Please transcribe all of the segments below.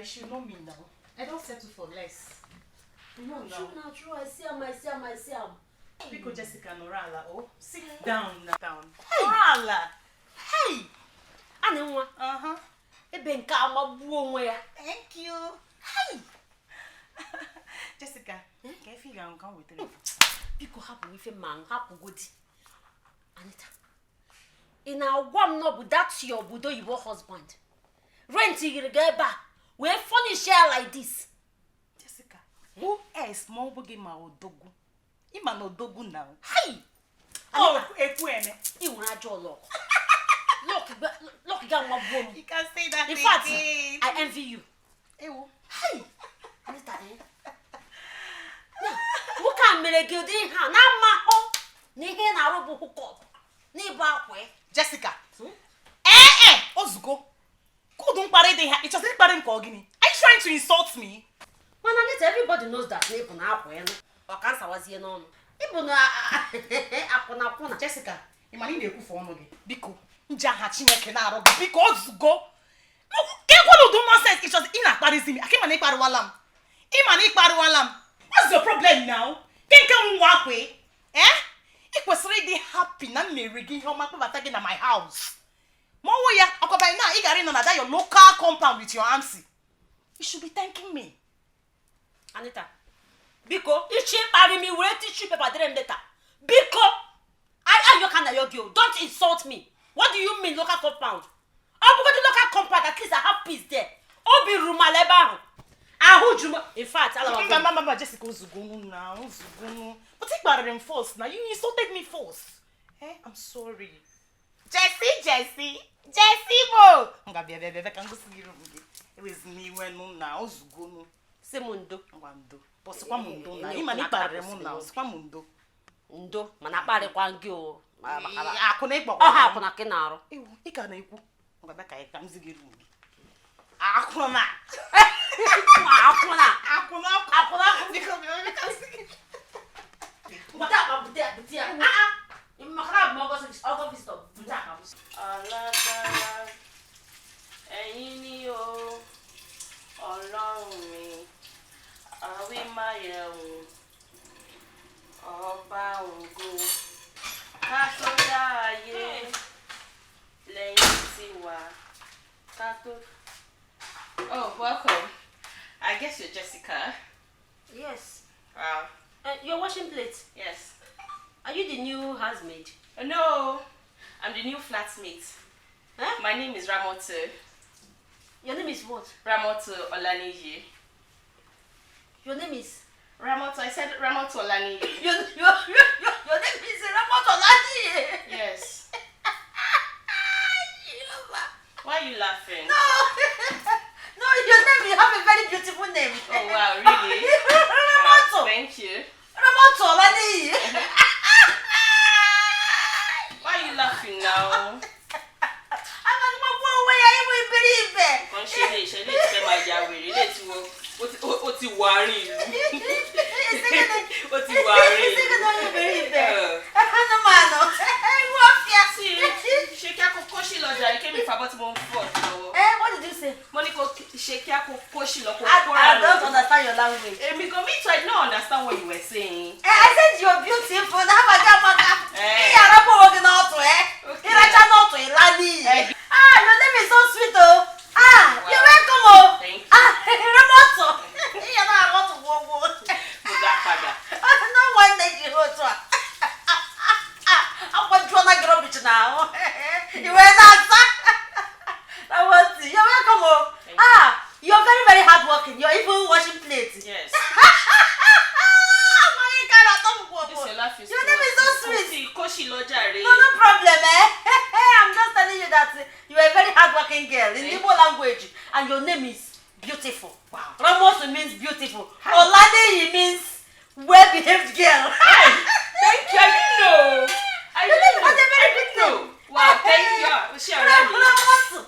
should know me now. I don't settle for less. You know now. True. I see him. Because Jessica Norala, oh, sit down. Norala. Hey. Anenwa. Ebe nka amabu onwe ya. Thank you. Hey. Jessica, can you figure out come with it? Biko hapu ife man, hapu godi. Anita. In our one no, but that's your budo your husband. Rent you get back. We funny share like this. Jessica, who else more bugi ma odogu? Ima no dogu now. Hey! Oh, ekweme. You wanna draw look. Look, you can say that. In fact, I envy you. Ewo. Hey! Anita, who can make you din ha na ma ho? Ni he na robo hook up. Ni ba kwe. Jessica. Ozugo. Couldn't parade her. It was not parade Kogini. Are you trying to insult me? Well, everybody knows that neighbor now. Or cancer was here no. Jessica, you might need a for no. Biko. Jahachinek and Arab. Because go. No, can't do nonsense. It was in a parism. I can't make Parualam. Imani Parualam. What's your problem now? Can't come walk way. It was really happy. Not me rigging home attacking at my house. Moya, by now, you got in on your local compound with your auntie. You should be thanking me. Anita, because if she marry me, we'll teach you paper later. Because I you can you don't insult me. What do you mean local compound? I'm going to local compound, at least I have peace there. Obi Rumaleba. In fact, I love Mama Jessica Zugunu now. But take better than false now. You insulted me false. I'm sorry. Jessie, Bo. It was me when now Zugunu. Semundo. Wando. But Squamundo. Imani Paremon now. Squamundo. Ndo, manapare kwangio. Akonebo. Aha, kuna kenaro. Ikaneku. Ngabaka ekamzigiru. Akona. Oh, welcome. I guess you're Jessica. Yes. Wow. You're washing plates? Yes. Are you the new housemaid? No, I'm the new flatmate. Huh? My name is Ramoto. Your name is what? Ramoto Olanije. Your name is? Ramoto, I said Ramoto Olanije. Your name is Ramoto Olanije? Yes. Why are you laughing? No, your name, you have a very beautiful name. Oh wow, really? Ramoto. Thank you. Ramoto Olanije. Why are you laughing now? What did you say? I don't understand your language. I don't understand what you were saying. I said you're beautiful. Your name is so sweet, oh. You're welcome, oh. Thank you. Ramoto. No one that you go to. I'm going to get a bitch now. You were not. You're welcome, oh. You're very, very hardworking. You're even washing plates. Yes. Your name is so sweet. No, no problem, eh? I'm just telling you that you're a very hardworking girl in Igbo language, and your name is beautiful. Wow. Ramos means beautiful. Olade means well-behaved girl. Hi. Thank you. I didn't know. I didn't know. That's a very good name. Wow, thank you. Ramos.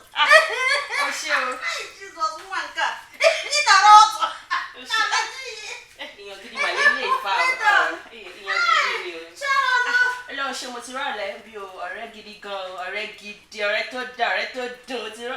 Jesus, Wanka. Ṣé mo ti rà lẹ́ bí o ọ̀rẹ́ gidi gan ọ̀rẹ́ gidi ọ̀rẹ́ tó dá ọ̀rẹ́ tó dùn mo ti rà.